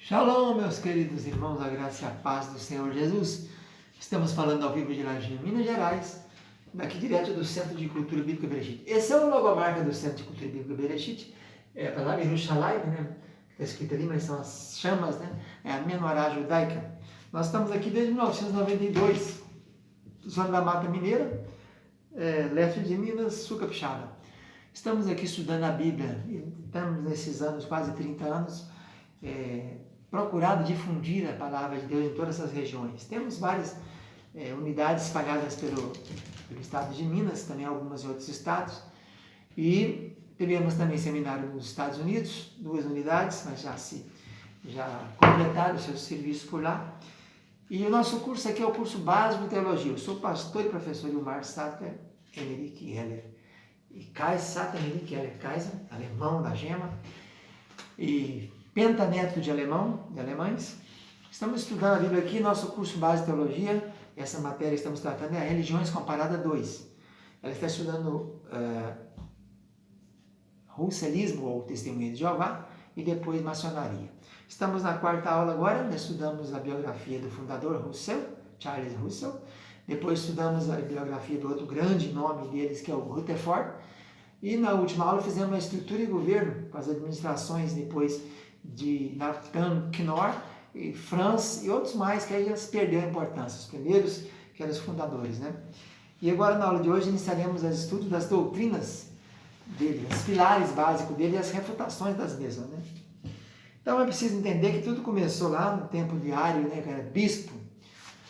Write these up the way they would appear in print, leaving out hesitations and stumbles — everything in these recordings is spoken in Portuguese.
Shalom, meus queridos irmãos, a graça e a paz do Senhor Jesus. Estamos falando ao vivo de Laginha, Minas Gerais, daqui direto do Centro de Cultura Bíblica Bereshit. Esse é o logomarca do Centro de Cultura Bíblica Bereshit, é a palavra Yerushalayim, né? Está escrito ali, mas são as chamas, né? É a menorá judaica. Nós estamos aqui desde 1992, zona da Mata Mineira, leste de Minas, Sul Capixaba. Estamos aqui estudando a Bíblia, e estamos nesses anos, quase 30 anos, procurado difundir a palavra de Deus em todas essas regiões. Temos várias unidades espalhadas pelo estado de Minas, também algumas em outros estados, e tivemos também seminário nos Estados Unidos, 2 unidades, mas já completaram o seu serviço por lá. E o nosso curso aqui é o curso básico de teologia. Eu sou pastor e professor Ilmar Sattler Henrique Heller, e Kaiser Sattler Henrique Heller Kaiser, alemão da Gema, e pentaneto de alemães. Estamos estudando a Bíblia aqui, nosso curso base de teologia. Essa matéria que estamos tratando é a Religiões Comparada 2. Ela está estudando russelismo ou testemunha de Jeová e depois maçonaria. Estamos na 4ª aula agora, nós estudamos a biografia do fundador Russell, Charles Russell. Depois estudamos a biografia do outro grande nome deles, que é o Rutherford. E na última aula fizemos a estrutura e governo, com as administrações depois de Nathan Knorr, e Franz e outros mais, que aí já se perdeu a importância, os primeiros que eram os fundadores, né? E agora na aula de hoje iniciaremos o estudo das doutrinas dele, os pilares básicos dele e as refutações das mesmas, né? Então é preciso entender que tudo começou lá no tempo de Ário, né, que era bispo,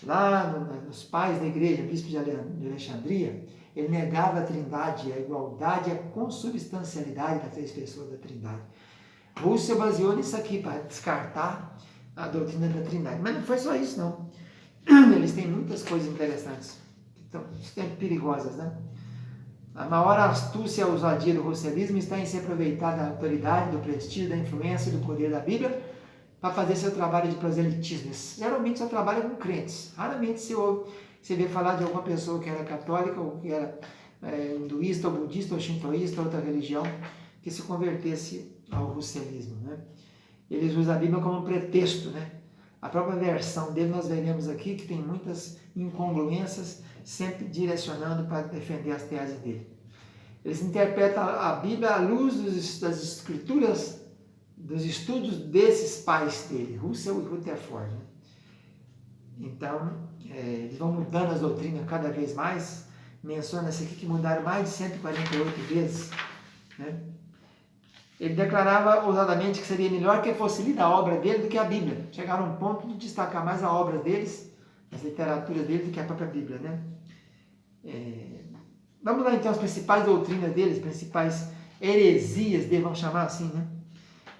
lá nos pais da igreja, bispo de Alexandria. Ele negava a trindade, a igualdade e a consubstancialidade das 3 pessoas da trindade. Russell baseou nisso aqui para descartar a doutrina da trindade. Mas não foi só isso, não. Eles têm muitas coisas interessantes, então, sempre perigosas, né? A maior astúcia e a ousadia do russelismo está em se aproveitar da autoridade, do prestígio, da influência e do poder da Bíblia para fazer seu trabalho de proselitismo. Geralmente só trabalha com crentes. Raramente se vê falar de alguma pessoa que era católica ou que era hinduísta, ou budista, ou shintoísta, outra religião, que se convertesse ao russelismo, né? Eles usam a Bíblia como um pretexto, né? A própria versão dele nós veremos aqui que tem muitas incongruências, sempre direcionando para defender as teses dele. Eles interpretam a Bíblia à luz das escrituras, dos estudos desses pais dele, Russell e Rutherford, né? Então, eles vão mudando as doutrinas cada vez mais. Menciona-se aqui que mudaram mais de 148 vezes, né? Ele declarava ousadamente que seria melhor que fosse lida a obra dele do que a Bíblia. Chegaram a um ponto de destacar mais a obra deles, as literaturas deles, do que a própria Bíblia, né? Vamos lá então as principais doutrinas deles, principais heresias, vamos chamar assim, né?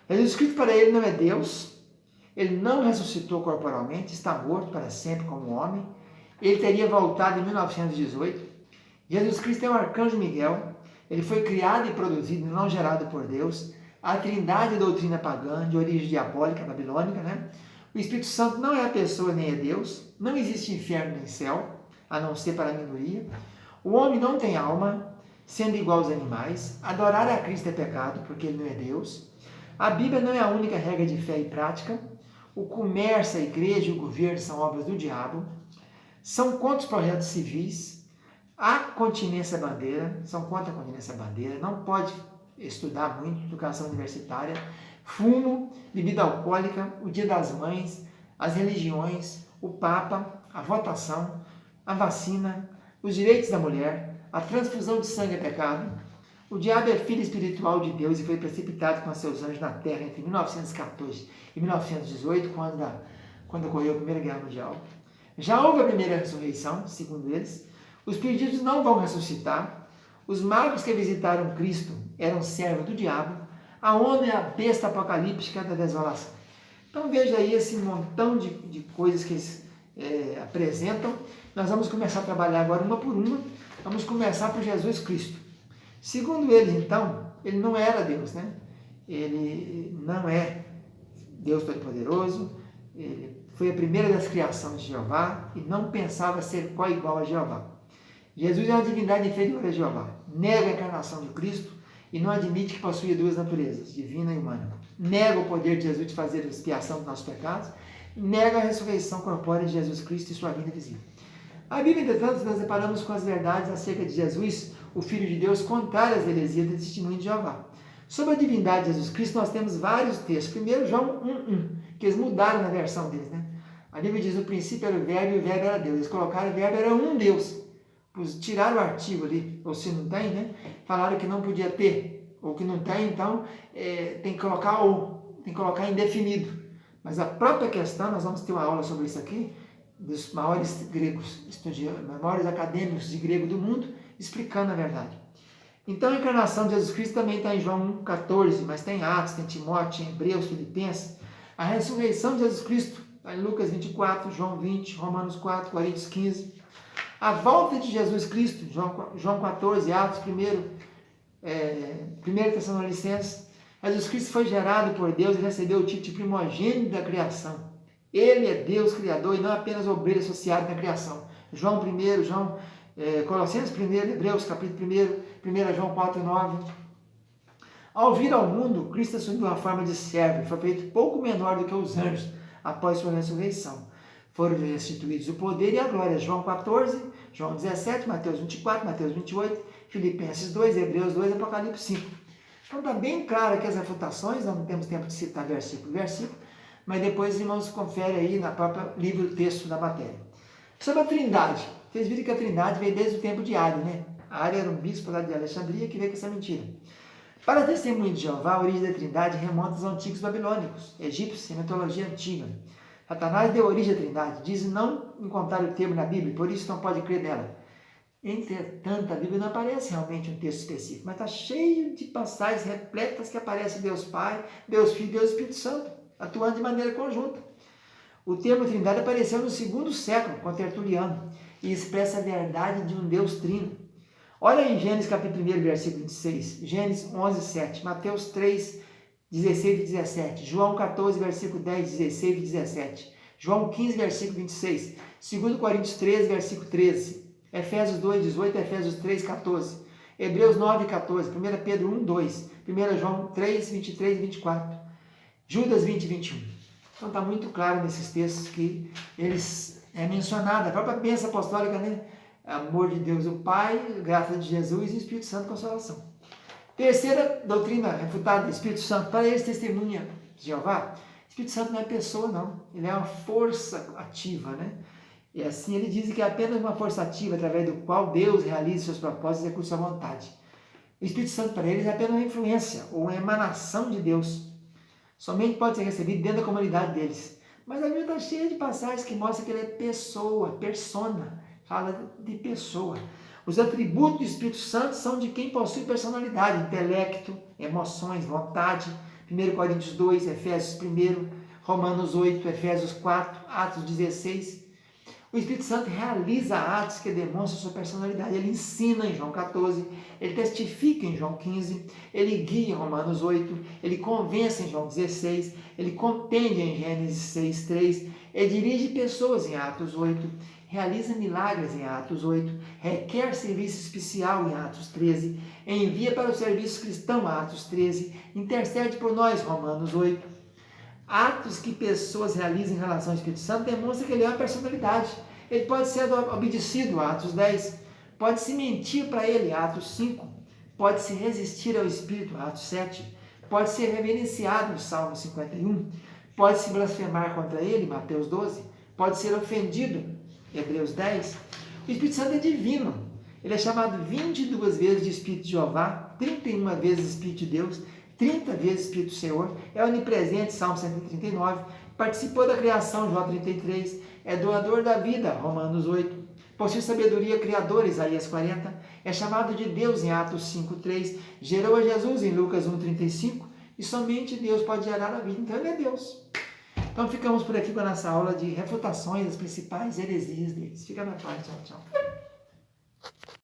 Jesus Cristo para ele não é Deus, ele não ressuscitou corporalmente, está morto para sempre como homem, ele teria voltado em 1918. Jesus Cristo é o arcanjo Miguel, ele foi criado e produzido, não gerado por Deus. A trindade é doutrina pagã, de origem diabólica, babilônica, né? O Espírito Santo não é a pessoa nem é Deus, não existe inferno nem céu, a não ser para a minoria. O homem não tem alma, sendo igual aos animais. Adorar a Cristo é pecado, porque ele não é Deus. A Bíblia não é a única regra de fé e prática. O comércio, a igreja e o governo são obras do diabo. São contra os projetos civis. A continência bandeira, são contra a continência bandeira. Não pode estudar muito, educação universitária. Fumo, bebida alcoólica, o dia das mães, as religiões, o Papa, a votação, a vacina, os direitos da mulher, a transfusão de sangue é pecado. O diabo é filho espiritual de Deus e foi precipitado com seus anjos na terra entre 1914 e 1918, quando ocorreu a Primeira Guerra Mundial. Já houve a primeira ressurreição, segundo eles. Os perdidos não vão ressuscitar. Os magos que visitaram Cristo eram servos do diabo. A ONU é a besta apocalíptica da desolação. Então veja aí esse montão de coisas que eles apresentam. Nós vamos começar a trabalhar agora uma por uma. Vamos começar por Jesus Cristo. Segundo eles, então, ele não era Deus, né? Ele não é Deus Todo-Poderoso. Ele foi a primeira das criações de Jeová e não pensava ser igual a Jeová. Jesus é uma divindade inferior a Jeová. Nega a encarnação de Cristo e não admite que possuía 2 naturezas, divina e humana. nega o poder de Jesus de fazer a expiação dos nossos pecados, nega a ressurreição corpórea de Jesus Cristo e sua vinda visível. A Bíblia, entretanto, nós deparamos com as verdades acerca de Jesus, o Filho de Deus, contrárias às heresias do testemunho de Jeová. Sobre a divindade de Jesus Cristo, nós temos vários textos. Primeiro, João 1:1, que eles mudaram na versão deles, né? A Bíblia diz: no princípio era o verbo e o verbo era Deus. Eles colocaram o verbo era um Deus. Tiraram o artigo ali, ou se não tem, né? Falaram que não podia ter, ou que não tem, então tem que colocar ou, tem que colocar indefinido. Mas a própria questão, nós vamos ter uma aula sobre isso aqui, dos maiores gregos, maiores acadêmicos de grego do mundo, explicando a verdade. Então a encarnação de Jesus Cristo também está em João 1,14, mas tem Atos, tem Timóteo, tem Hebreus, Filipenses. A ressurreição de Jesus Cristo está em Lucas 24, João 20, Romanos 4, Coríntios 15. A volta de Jesus Cristo, João 14, Atos 1 Tessalonicenses. Jesus Cristo foi gerado por Deus e recebeu o título de primogênito da criação. Ele é Deus Criador e não apenas obreiro associado na criação. João 1, Colossenses 1, Hebreus capítulo 1 João 4, 9. Ao vir ao mundo, Cristo assumiu a forma de servo e foi feito pouco menor do que os anjos após sua ressurreição. Foram restituídos o poder e a glória. João 14, João 17, Mateus 24, Mateus 28, Filipenses 2, Hebreus 2, Apocalipse 5. Então está bem claro que as refutações, nós não temos tempo de citar versículo por versículo, mas depois os irmãos conferem aí na própria livro, texto da matéria. Sobre a Trindade, vocês viram que a Trindade veio desde o tempo de Ario, né? Ario era um bispo lá de Alexandria que veio com essa mentira. Para a testemunha de Jeová, a origem da Trindade remonta aos antigos babilônicos, egípcios e mitologia antiga. Satanás deu origem à Trindade, diz não encontrar o termo na Bíblia, por isso não pode crer nela. Entretanto, a Bíblia não aparece realmente um texto específico, mas está cheio de passagens repletas que aparece Deus Pai, Deus Filho e Deus Espírito Santo, atuando de maneira conjunta. O termo Trindade apareceu no 2º século, com Tertuliano, e expressa a verdade de um Deus trino. Olha em Gênesis capítulo 1, versículo 26, Gênesis 11, 7, Mateus 3, 16 e 17, João 14, versículo 10, 16 e 17, João 15, versículo 26, 2 Coríntios 13, versículo 13, Efésios 2, 18, Efésios 3, 14, Hebreus 9, 14, 1 Pedro 1, 2, 1 João 3, 23 e 24, Judas 20, 21. Então está muito claro nesses textos que eles mencionado, a própria bênção apostólica, né? Amor de Deus o Pai, graça de Jesus e Espírito Santo consolação. Terceira doutrina refutada, Espírito Santo. Para eles, testemunha de Jeová, Espírito Santo não é pessoa, não. Ele é uma força ativa, né? E assim ele diz que é apenas uma força ativa através do qual Deus realiza seus propósitos e executa sua vontade. O Espírito Santo para eles é apenas uma influência ou uma emanação de Deus. Somente pode ser recebido dentro da comunidade deles. Mas a Bíblia está cheia de passagens que mostram que ele é pessoa, persona. Fala de pessoa. Os atributos do Espírito Santo são de quem possui personalidade, intelecto, emoções, vontade. 1 Coríntios 2, Efésios 1, Romanos 8, Efésios 4, Atos 16. O Espírito Santo realiza atos que demonstram sua personalidade. Ele ensina em João 14, ele testifica em João 15, ele guia em Romanos 8, ele convence em João 16, ele contende em Gênesis 6, 3, ele dirige pessoas em Atos 8, realiza milagres em Atos 8, requer serviço especial em Atos 13, envia para o serviço cristão Atos 13, intercede por nós, Romanos 8. Atos que pessoas realizam em relação ao Espírito Santo demonstram que ele é uma personalidade. Ele pode ser obedecido, Atos 10, pode se mentir para ele, Atos 5, pode se resistir ao Espírito, Atos 7, pode ser reverenciado, Salmo 51, pode se blasfemar contra ele, Mateus 12, pode ser ofendido, Hebreus 10. O Espírito Santo é divino, ele é chamado 22 vezes de Espírito de Jeová, 31 vezes Espírito de Deus, 30 vezes Espírito do Senhor, é onipresente, Salmo 139, participou da criação, João 33, é doador da vida, Romanos 8, possui sabedoria criadora, Isaías 40, é chamado de Deus em Atos 5:3, gerou a Jesus em Lucas 1:35, e somente Deus pode gerar a vida, então ele é Deus. Então ficamos por aqui com a nossa aula de refutações das principais heresias deles. Fica na paz, tchau, tchau.